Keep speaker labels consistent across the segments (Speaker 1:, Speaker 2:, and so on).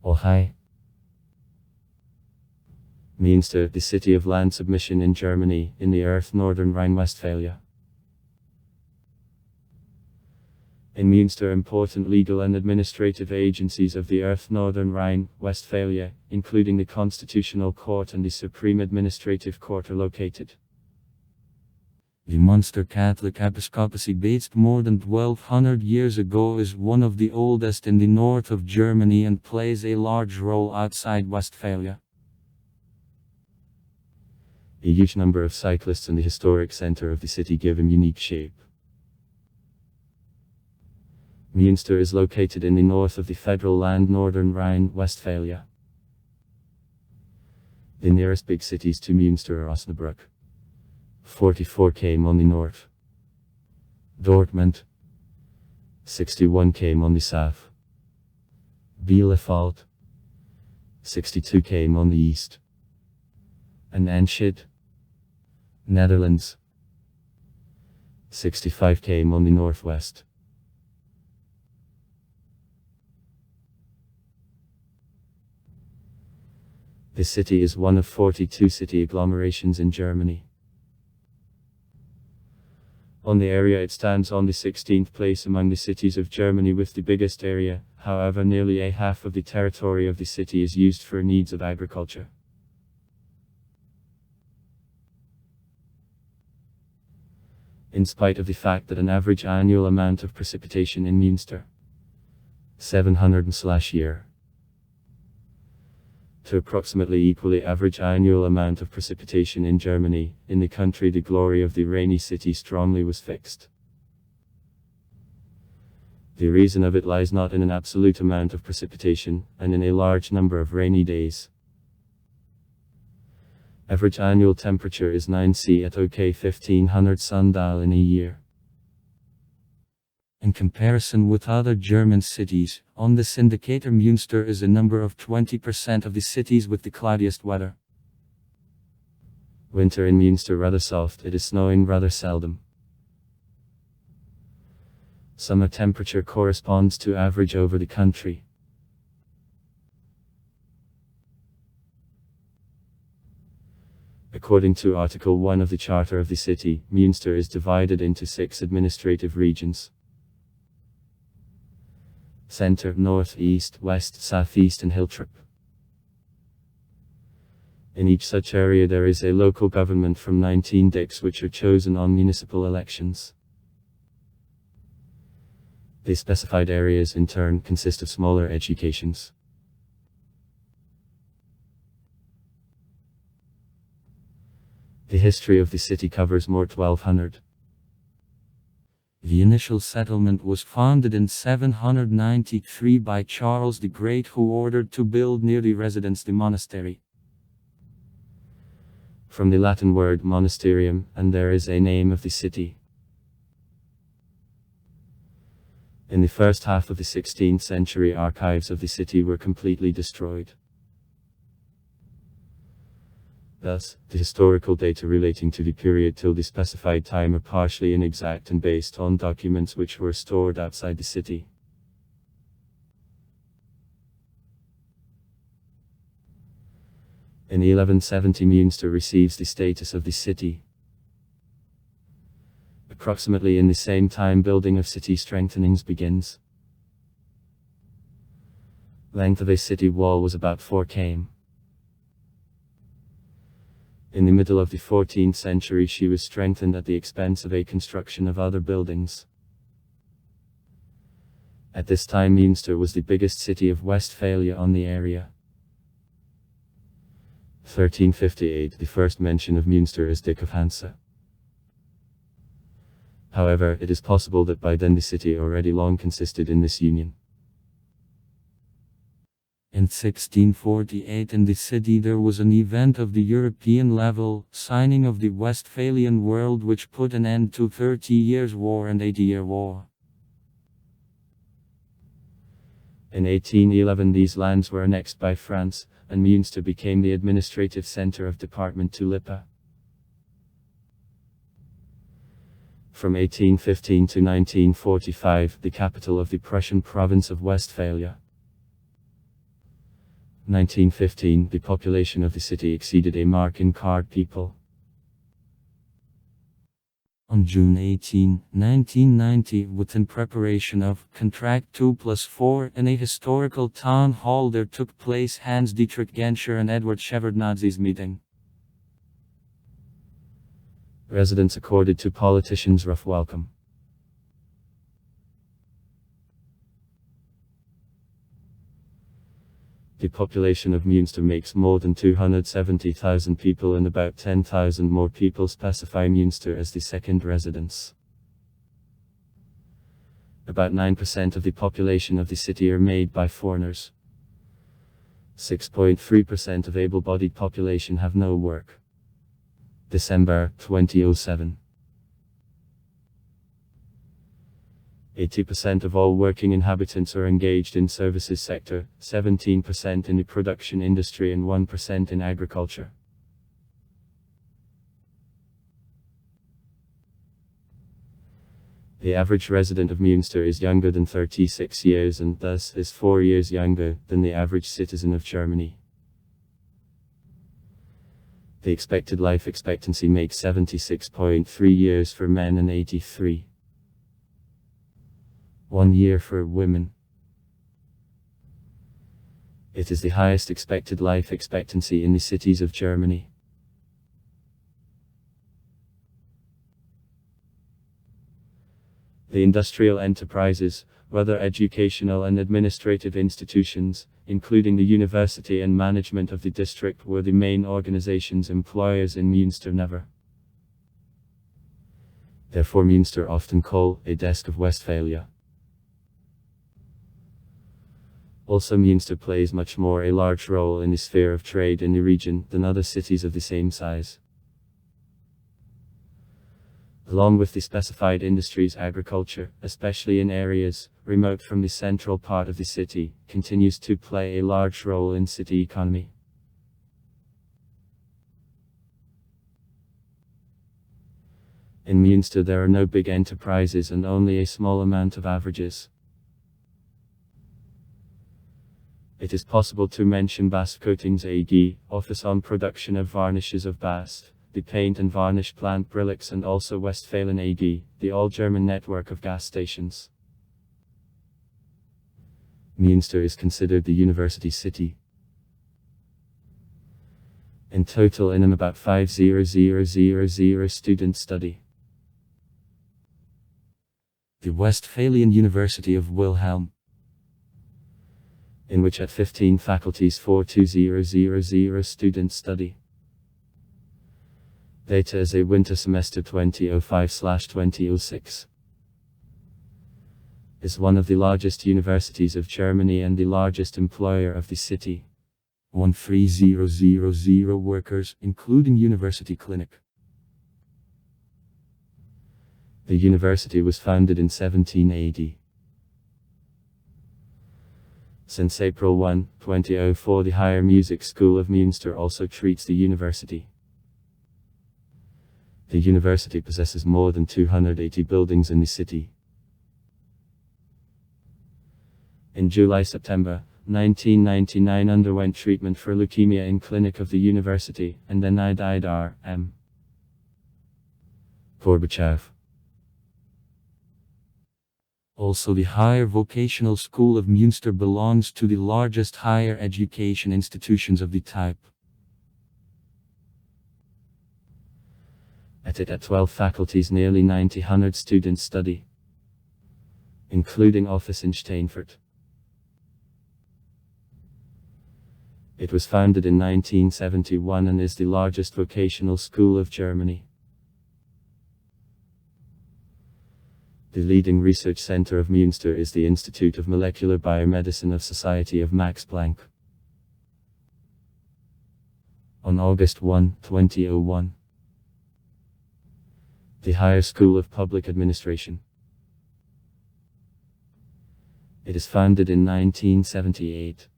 Speaker 1: Oh hi. Münster, the city of land submission in Germany, in the earth northern Rhine-Westphalia. In Münster, important legal and administrative agencies of the earth northern Rhine-Westphalia, including the Constitutional Court and the Supreme Administrative Court, are located. The Münster Catholic Episcopacy, based more than 1200 years ago, is one of the oldest in the north of Germany and plays a large role outside Westphalia. A huge number of cyclists and the historic center of the city give him unique shape. Münster is located in the north of the federal land northern Rhine-Westphalia. The nearest big cities to Münster are Osnabrück, 44 km on the north; Dortmund, 61 km on the south; Bielefeld, 62 km on the east; and Enschede, Netherlands, 65 km on the northwest. The city is one of 42 city agglomerations in Germany. On the area, it stands on the 16th place among the cities of Germany with the biggest area. However, nearly a half of the territory of the city is used for needs of agriculture. In spite of the fact that an average annual amount of precipitation in Münster, 700/year, to approximately equally average annual amount of precipitation in Germany, in the country the glory of the rainy city strongly was fixed. The reason of it lies not in an absolute amount of precipitation, and in a large number of rainy days. Average annual temperature is 9°C at OK 1500 sundial in a year. In comparison with other German cities, on this indicator Münster is a number of 20% of the cities with the cloudiest weather. Winter in Münster rather soft, it is snowing rather seldom. Summer temperature corresponds to average over the country. According to Article 1 of the Charter of the city, Münster is divided into 6 administrative regions: Center, North, East, West, Southeast and Hiltrop. In each such area there is a local government from 19 districts which are chosen on municipal elections. The specified areas in turn consist of smaller educations. The history of the city covers more 1200. The initial settlement was founded in 793 by Charles the Great, who ordered to build near the residence the monastery. From the Latin word monasterium, and there is a name of the city. In the first half of the 16th century, archives of the city were completely destroyed. Thus, the historical data relating to the period till the specified time are partially inexact and based on documents which were stored outside the city. In 1170 Münster receives the status of the city. Approximately in the same time building of city strengthenings begins. Length of a city wall was about 4 km. In the middle of the 14th century she was strengthened at the expense of a construction of other buildings. At this time Münster was the biggest city of Westphalia on the area. 1358 The first mention of Münster is Dick of Hansa. However, it is possible that by then the city already long consisted in this union. In 1648 in the city there was an event of the European level, signing of the Westphalian World, which put an end to 30 Years' War and 80-Year War. In 1811 these lands were annexed by France, and Münster became the administrative center of Department to Lippe. From 1815 to 1945, the capital of the Prussian province of Westphalia. 1915, the population of the city exceeded a mark in card people. On June 18, 1990, within preparation of Contract 2+4 in a historical town hall, there took place Hans-Dietrich Genscher and Edward Shevardnadze's meeting. Residents accorded to politicians rough welcome. The population of Münster makes more than 270,000 people, and about 10,000 more people specify Münster as the second residence. About 9% of the population of the city are made by foreigners. 6.3% of able-bodied population have no work. December 2007. 80% of all working inhabitants are engaged in services sector, 17% in the production industry and 1% in agriculture. The average resident of Münster is younger than 36 years and thus is 4 years younger than the average citizen of Germany. The expected life expectancy makes 76.3 years for men and 83. 1 year for women. It is the highest expected life expectancy in the cities of Germany. The industrial enterprises, whether educational and administrative institutions, including the university and management of the district, were the main organizations employers in Münster never. Therefore Münster often called a desk of Westphalia. Also Münster plays much more a large role in the sphere of trade in the region than other cities of the same size. Along with the specified industries, agriculture, especially in areas remote from the central part of the city, continues to play a large role in city economy. In Münster there are no big enterprises and only a small amount of averages. It is possible to mention Bast Coatings AG, office on production of varnishes of Bast, the paint and varnish plant Brillix, and also Westphalen AG, the all-German network of gas stations. Münster is considered the university city. In total in about 5,000 students study. The Westphalian University of Wilhelm, in which at 15 faculties 4,200 students study. Data as a winter semester 2005/2006. Is one of the largest universities of Germany and the largest employer of the city. 13,000 workers, including university clinic. The university was founded in 1780. Since April 1, 2004, the Higher Music School of Münster also treats the university. The university possesses more than 280 buildings in the city. In July-September 1999 underwent treatment for leukemia in clinic of the university, and then I died. R.M. Gorbachev. Also the Higher Vocational School of Münster belongs to the largest higher education institutions of the type. At 12 faculties nearly 900 students study, including office in Steinfurt. It was founded in 1971 and is the largest vocational school of Germany. The leading research center of Münster is the Institute of Molecular Biomedicine of Society of Max Planck. On August 1, 2001. The Higher School of Public Administration. It is founded in 1978.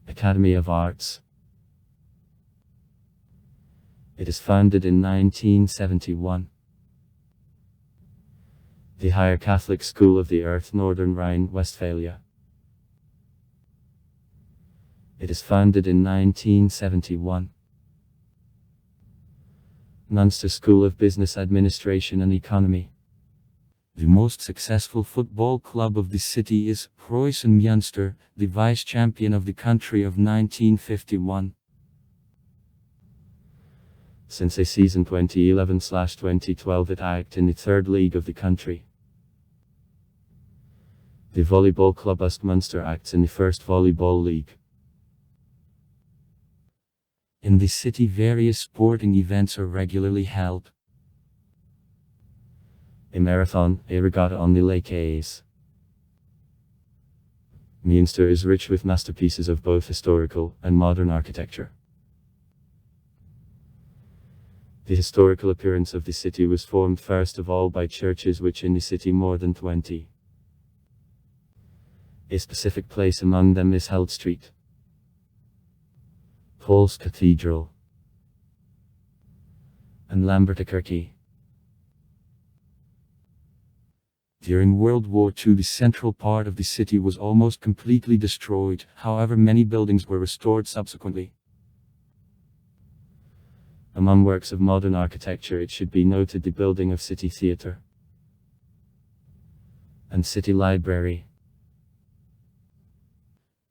Speaker 1: Academy of Arts. It is founded in 1971. The Higher Catholic School of the Earth, Northern Rhine-Westphalia. It is founded in 1971. Münster School of Business Administration and Economy. The most successful football club of the city is Preußen Münster, the vice-champion of the country of 1951. Since a season 2011/2012 it acted in the third league of the country. The volleyball club Ust Münster acts in the first volleyball league. In the city various sporting events are regularly held. A marathon, a regatta on the Lake Aes. Münster is rich with masterpieces of both historical and modern architecture. The historical appearance of the city was formed first of all by churches which in the city more than 20. A specific place among them is Held Street, Paul's Cathedral, and Lambertikirke. During World War II the central part of the city was almost completely destroyed, however many buildings were restored subsequently. Among works of modern architecture it should be noted the building of City Theatre and City Library.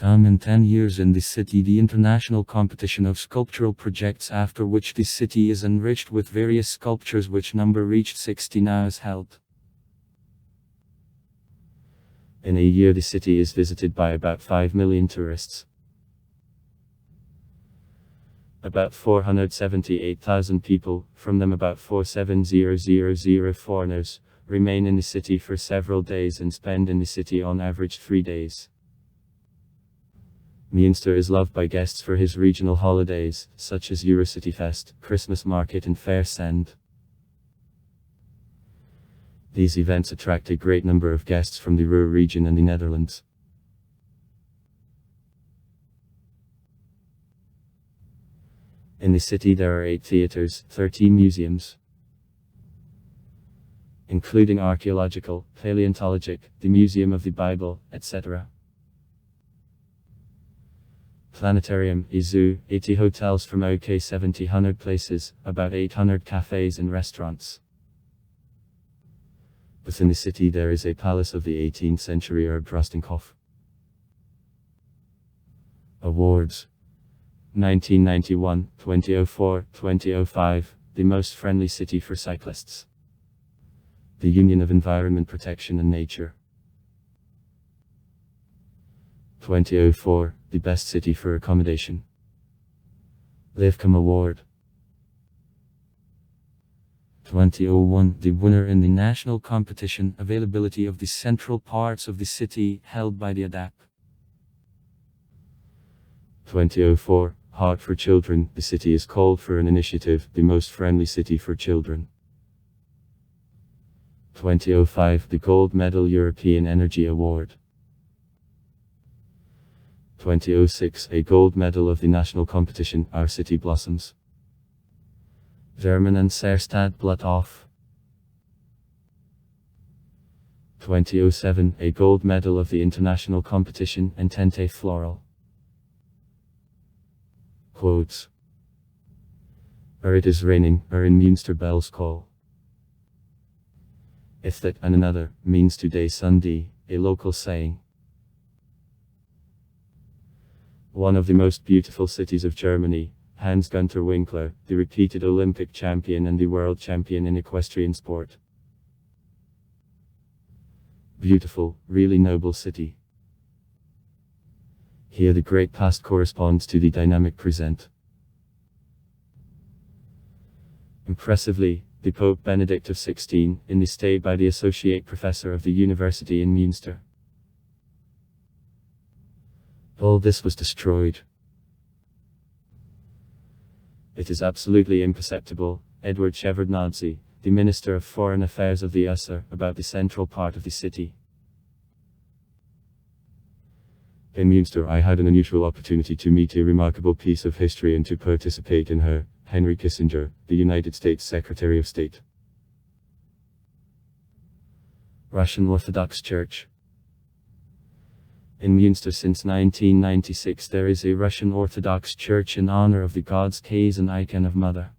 Speaker 1: In 10 years in the city the international competition of sculptural projects after which the city is enriched with various sculptures which number reached 60 now is held. In a year the city is visited by about 5 million tourists. About 478,000 people, from them about 47,000 foreigners, remain in the city for several days and spend in the city on average 3 days. Münster is loved by guests for his regional holidays, such as Eurocity Fest, Christmas Market and Fair Send. These events attract a great number of guests from the Ruhr region and the Netherlands. In the city there are 8 theaters, 13 museums, including archaeological, paleontologic, the Museum of the Bible, etc. Planetarium, a zoo, 80 hotels from OK 700 places, about 800 cafes and restaurants. Within the city there is a palace of the 18th century Erbdrostenhof. Awards 1991, 2004, 2005, the most friendly city for cyclists. The Union of Environment Protection and Nature. 2004, the best city for accommodation. Livecom Award. 2001, the winner in the national competition, availability of the central parts of the city, held by the ADAP. 2004, Heart for Children, the city is called for an initiative, the most friendly city for children. 2005, the Gold Medal European Energy Award. 2006, a gold medal of the national competition, Our City Blossoms. Vermen en Serstad Blad Off. 2007, a gold medal of the international competition, Entente Floral. Quotes. It is raining, in Münster bells call. If that and another, means today Sunday, a local saying. One of the most beautiful cities of Germany, Hans-Günther Winkler, the repeated Olympic champion and the world champion in equestrian sport. Beautiful, really noble city. Here the great past corresponds to the dynamic present. Impressively, the Pope Benedict of XVI, in the stay by the Associate Professor of the University in Münster. All this was destroyed. It is absolutely imperceptible, Edward Shevardnadze, the Minister of Foreign Affairs of the USSR, about the central part of the city. In Münster I had an unusual opportunity to meet a remarkable piece of history and to participate in her, Henry Kissinger, the United States Secretary of State. Russian Orthodox Church. In Münster since 1996 there is a Russian Orthodox Church in honor of the gods Kaz and icon of Mother.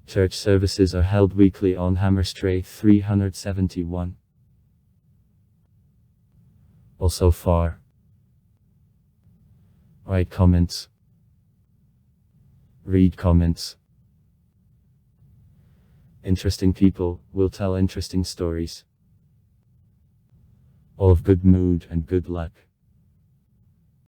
Speaker 1: Church services are held weekly on Hammerstrasse 371. Also far. Write comments. Read comments. Interesting people will tell interesting stories. All of good mood and good luck.